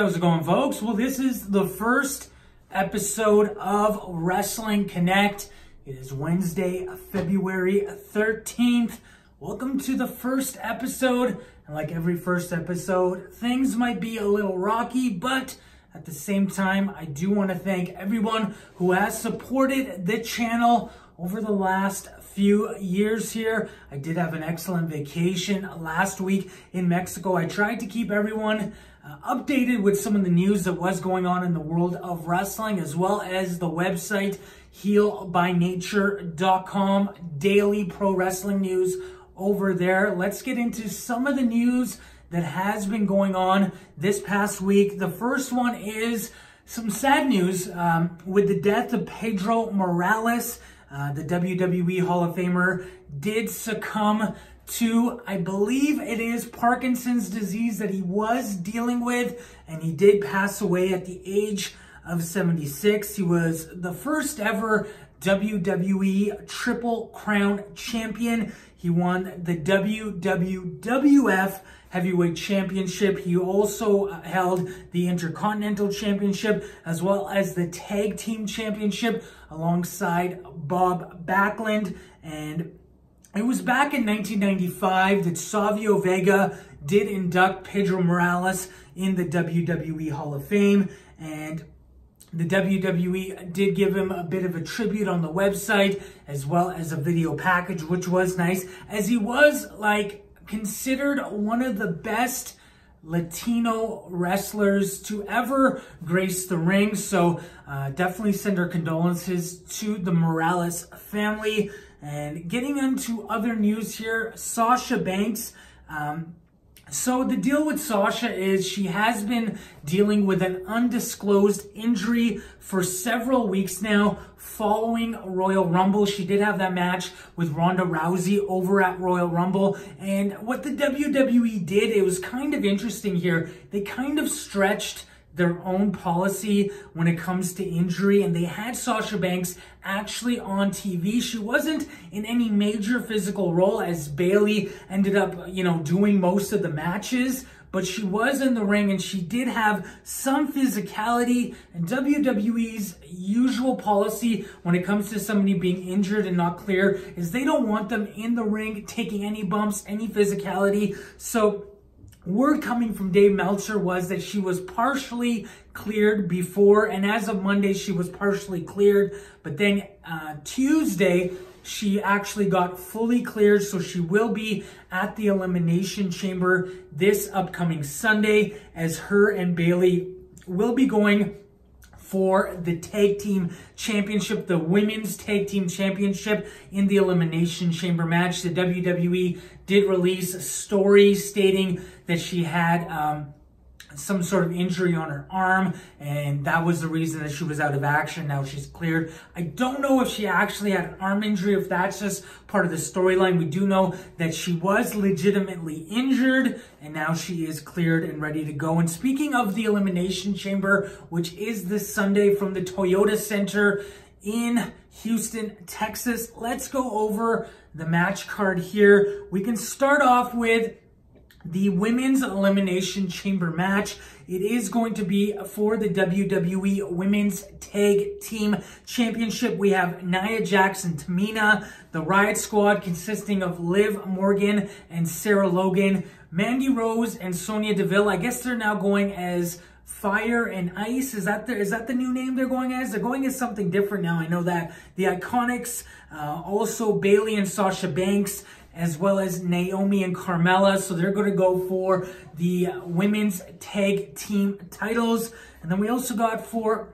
how's it going, folks? Well, this is the first episode of Wrestling Connect. It is Wednesday, February 13th. Welcome to the first episode. And like every first episode, things might be a little rocky, but at the same time, I do want to thank everyone who has supported the channel over the last few years here. I did have an excellent vacation last week in Mexico. I tried to keep everyone updated with some of the news that was going on in the world of wrestling, as well as the website healbynature.com, daily pro wrestling news over there. Let's get into some of the news that has been going on this past week. The first one is some sad news with the death of Pedro Morales. The WWE Hall of Famer did succumb to, I believe it is Parkinson's disease that he was dealing with, and he did pass away at the age of 76. He was the first ever WWE Triple Crown champion. He won the WWF Heavyweight Championship. He also held the Intercontinental Championship as well as the Tag Team Championship alongside Bob Backlund. And it was back in 1995 that Savio Vega did induct Pedro Morales in the WWE Hall of Fame. And the WWE did give him a bit of a tribute on the website as well as a video package, which was nice, as he was considered one of the best Latino wrestlers to ever grace the ring. So definitely send our condolences to the Morales family. And getting into other news here, Sasha Banks. So the deal with Sasha is she has been dealing with an undisclosed injury for several weeks now following Royal Rumble. She did have that match with Ronda Rousey over at Royal Rumble. And what the WWE did, it was kind of interesting here. They kind of stretched their own policy when it comes to injury, and they had Sasha Banks actually on TV. She wasn't in any major physical role, as Bayley ended up, doing most of the matches, but she was in the ring and she did have some physicality. And WWE's usual policy when it comes to somebody being injured and not clear is they don't want them in the ring taking any bumps, any physicality. So word coming from Dave Meltzer was that she was partially cleared before, and as of Monday, she was partially cleared. But then Tuesday, she actually got fully cleared, so she will be at the Elimination Chamber this upcoming Sunday, as her and Bayley will be going for the Tag Team Championship, the Women's Tag Team Championship in the Elimination Chamber match. The WWE did release a story stating that she had some sort of injury on her arm, and that was the reason that she was out of action. Now she's cleared. I don't know if she actually had an arm injury, if that's just part of the storyline. We do know that she was legitimately injured, and now she is cleared and ready to go. And speaking of the Elimination Chamber, which is this Sunday from the Toyota Center in Houston, Texas, let's go over the match card here. We can start off with the Women's Elimination Chamber match. It is going to be for the WWE Women's Tag Team Championship. We have Nia Jax and Tamina, the Riot Squad consisting of Liv Morgan and Sarah Logan, Mandy Rose and Sonya Deville. I guess they're now going as Fire and Ice. Is that the new name they're going as? They're going as something different now. I know that. The Iconics, also Bayley and Sasha Banks, as well as Naomi and Carmella. So they're going to go for the women's tag team titles. And then we also got for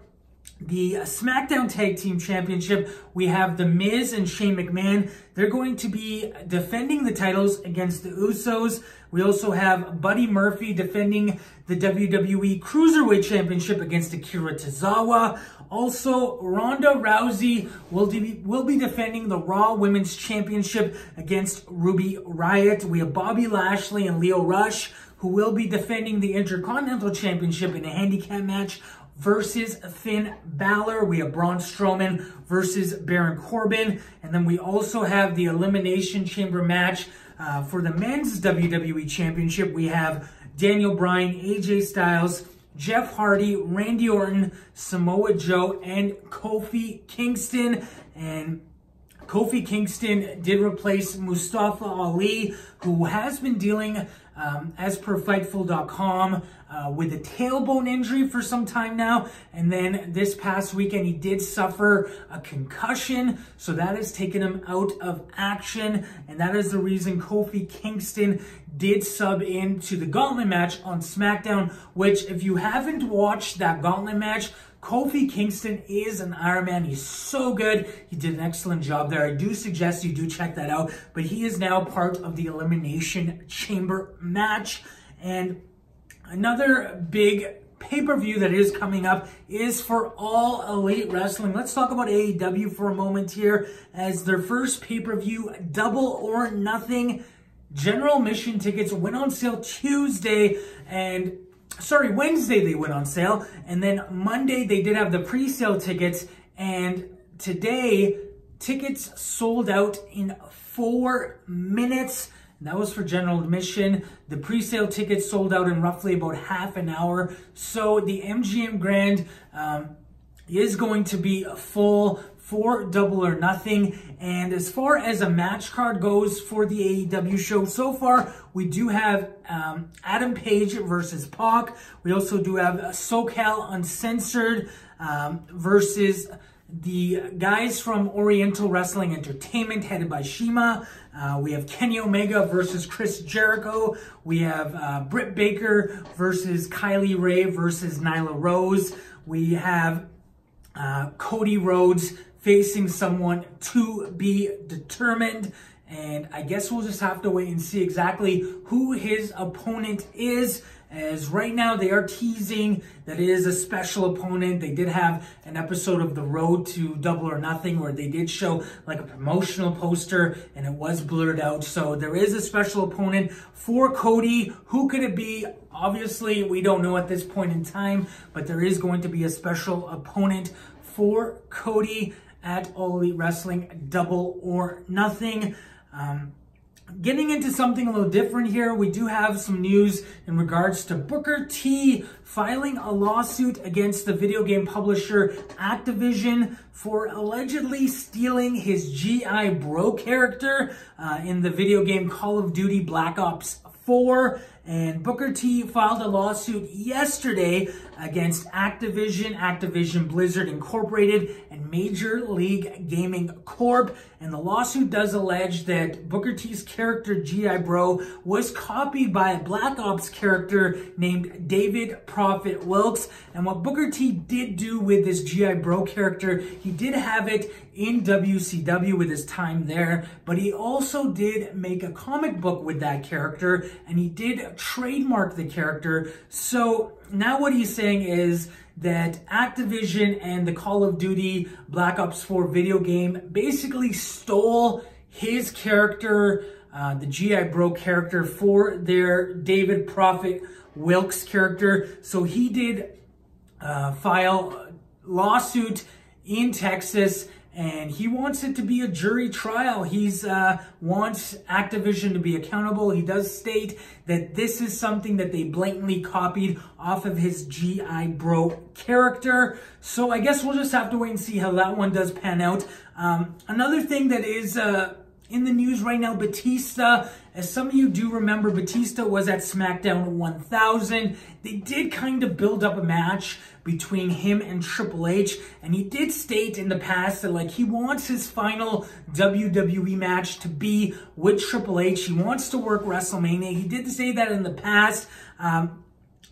the SmackDown Tag Team Championship, we have The Miz and Shane McMahon. They're going to be defending the titles against the Usos. We also have Buddy Murphy defending the WWE Cruiserweight Championship against Akira Tozawa. Also, Ronda Rousey will be defending the Raw Women's Championship against Ruby Riott. We have Bobby Lashley and Lio Rush, who will be defending the Intercontinental Championship in a handicap match versus Finn Balor. We have Braun Strowman versus Baron Corbin. And then we also have the Elimination Chamber match for the Men's WWE Championship. We have Daniel Bryan, AJ Styles Jeff Hardy, Randy Orton, Samoa Joe, and Kofi Kingston. And Kofi Kingston did replace Mustafa Ali, who has been dealing, as per Fightful.com, with a tailbone injury for some time now. And then this past weekend, he did suffer a concussion, so that has taken him out of action. And that is the reason Kofi Kingston did sub into the gauntlet match on SmackDown, which, if you haven't watched that gauntlet match, Kofi Kingston is an Iron Man. He's so good. He did an excellent job there. I do suggest you do check that out. But he is now part of the Elimination Chamber match. And another big pay-per-view that is coming up is for All Elite Wrestling. Let's talk about AEW for a moment here, as their first pay-per-view, Double or Nothing. General admission tickets went on sale Wednesday they went on sale, and then Monday they did have the pre-sale tickets, and today tickets sold out in 4 minutes. And that was for general admission. The pre-sale tickets sold out in roughly about half an hour. So the MGM Grand is going to be full for Double or Nothing. And as far as a match card goes for the AEW show, so far we do have Adam Page versus Pac. We also do have SoCal Uncensored versus the guys from Oriental Wrestling Entertainment, headed by Shima. We have Kenny Omega versus Chris Jericho. We have Britt Baker versus Kylie Ray versus Nyla Rose. We have Cody Rhodes facing someone to be determined. And I guess we'll just have to wait and see exactly who his opponent is, as right now they are teasing that it is a special opponent. They did have an episode of The Road to Double or Nothing where they did show like a promotional poster and it was blurred out. So there is a special opponent for Cody. Who could it be? Obviously, we don't know at this point in time, but there is going to be a special opponent for Cody at All Elite Wrestling Double or Nothing. Getting into something a little different here, we do have some news in regards to Booker T filing a lawsuit against the video game publisher Activision for allegedly stealing his G.I. Bro character in the video game Call of Duty Black Ops 4. And Booker T filed a lawsuit yesterday against Activision Blizzard Incorporated, and Major League Gaming Corp. And the lawsuit does allege that Booker T's character G.I. Bro was copied by a Black Ops character named David Prophet Wilkes. And what Booker T did do with this G.I. Bro character, he did have it in WCW with his time there, but he also did make a comic book with that character, and he did trademark the character. So now what he's saying is that Activision and the Call of Duty Black Ops 4 video game basically stole his character, the G.I. Bro character, for their David Prophet Wilkes character. So he did file a lawsuit in Texas, and he wants it to be a jury trial. He's wants Activision to be accountable. He does state that this is something that they blatantly copied off of his G.I. Bro character. So I guess we'll just have to wait and see how that one does pan out. Another thing that is in the news right now, Batista. As some of you do remember, Batista was at SmackDown 1000. They did kind of build up a match between him and Triple H, and he did state in the past that like he wants his final WWE match to be with Triple H. He wants to work WrestleMania. He did say that in the past.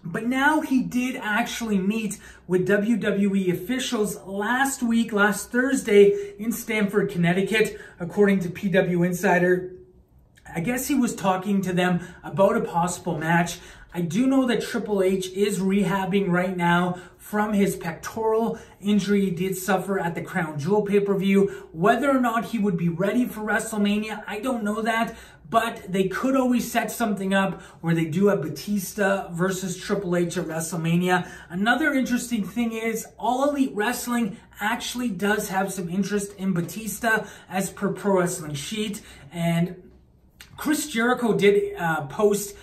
But now he did actually meet with WWE officials last Thursday in Stamford, Connecticut, according to PW Insider. I guess he was talking to them about a possible match. I do know that Triple H is rehabbing right now from his pectoral injury he did suffer at the Crown Jewel pay-per-view. Whether or not he would be ready for WrestleMania, I don't know that. But they could always set something up where they do a Batista versus Triple H at WrestleMania. Another interesting thing is All Elite Wrestling actually does have some interest in Batista, as per Pro Wrestling Sheet. And Chris Jericho did post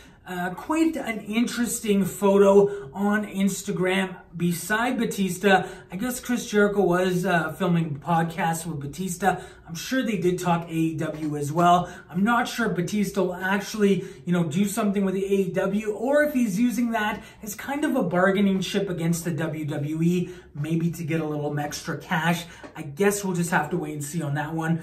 quite an interesting photo on Instagram. Beside Batista, I guess Chris Jericho was filming a podcast with Batista. I'm sure they did talk AEW as well. I'm not sure if Batista will actually, do something with the AEW, or if he's using that as kind of a bargaining chip against the WWE, maybe to get a little extra cash. I guess we'll just have to wait and see on that one.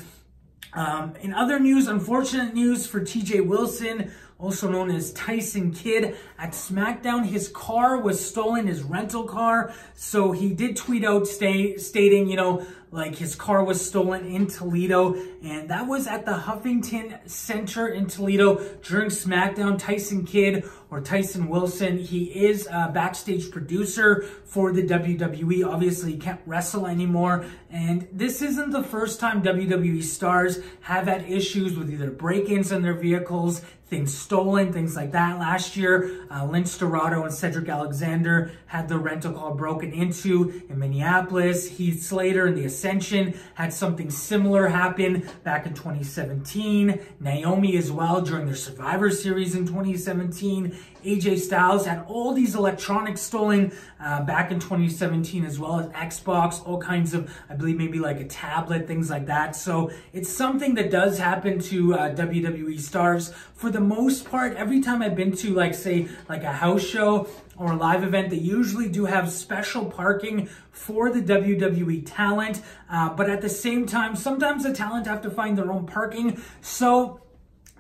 In other news, unfortunate news for TJ Wilson, also known as Tyson Kidd, at SmackDown. His car was stolen, his rental car. So he did tweet out stating, like his car was stolen in Toledo. And that was at the Huffington Center in Toledo during SmackDown. Tyson Kidd, or Tyson Wilson, he is a backstage producer for the WWE. Obviously, he can't wrestle anymore. And this isn't the first time WWE stars have had issues with either break-ins in their vehicles, things stolen, things like that. Last year, Lince Dorado and Cedric Alexander had the rental car broken into in Minneapolis. Heath Slater and the Ascension had something similar happen back in 2017. Naomi as well during their Survivor Series in 2017. AJ Styles had all these electronics stolen back in 2017, as well as Xbox, all kinds of, I believe maybe like a tablet, things like that. So it's something that does happen to WWE stars. For the most part, every time I've been to say a house show or a live event, they usually do have special parking for the WWE talent. But at the same time, sometimes the talent have to find their own parking. So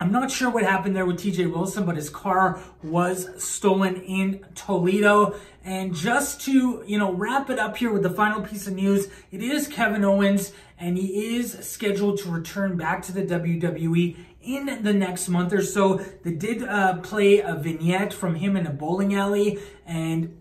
I'm not sure what happened there with TJ Wilson, but his car was stolen in Toledo. And just to, wrap it up here with the final piece of news, it is Kevin Owens, and he is scheduled to return back to the WWE in the next month or so. They did play a vignette from him in a bowling alley, and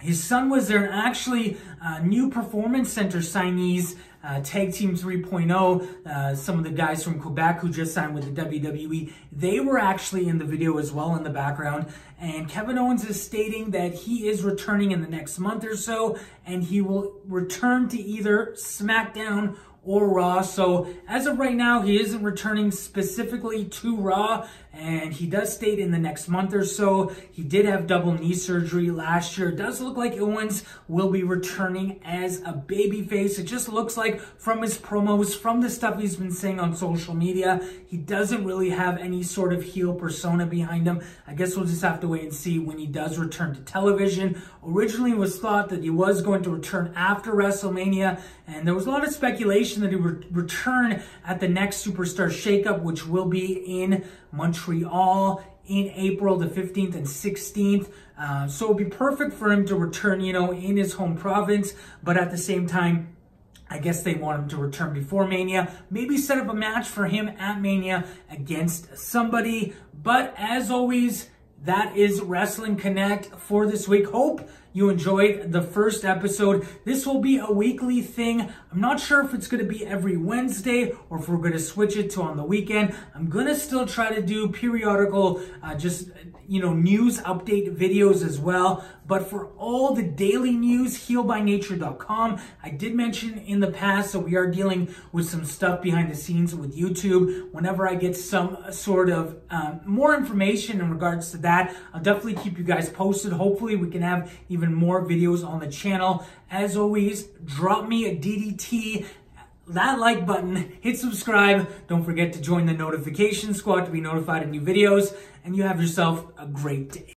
his son was there. And actually, new Performance Center signees, Tag Team 3.0, some of the guys from Quebec who just signed with the WWE, they were actually in the video as well in the background. And Kevin Owens is stating that he is returning in the next month or so, and he will return to either SmackDown or Raw. So as of right now, he isn't returning specifically to Raw, and he does state in the next month or so. He did have double knee surgery last year. It does look like Owens will be returning as a babyface. It just looks like from his promos, from the stuff he's been saying on social media, he doesn't really have any sort of heel persona behind him. I guess we'll just have to wait and see when he does return to television. Originally, it was thought that he was going to return after WrestleMania, and there was a lot of speculation that he would return at the next Superstar Shakeup, which will be in Montreal in April the 15th and 16th. So it would be perfect for him to return, in his home province. But at the same time, I guess they want him to return before Mania. Maybe set up a match for him at Mania against somebody. But as always, that is Wrestling Connect for this week. Hope you enjoyed the first episode. This will be a weekly thing. I'm not sure if it's going to be every Wednesday or if we're going to switch it to on the weekend. I'm going to still try to do periodical, news update videos as well. But for all the daily news, healbynature.com. I did mention in the past that we are dealing with some stuff behind the scenes with YouTube. Whenever I get some sort of more information in regards to that, I'll definitely keep you guys posted. Hopefully we can have even more videos on the channel. As always, drop me a DDT, that like button, hit subscribe. Don't forget to join the notification squad to be notified of new videos, and you have yourself a great day.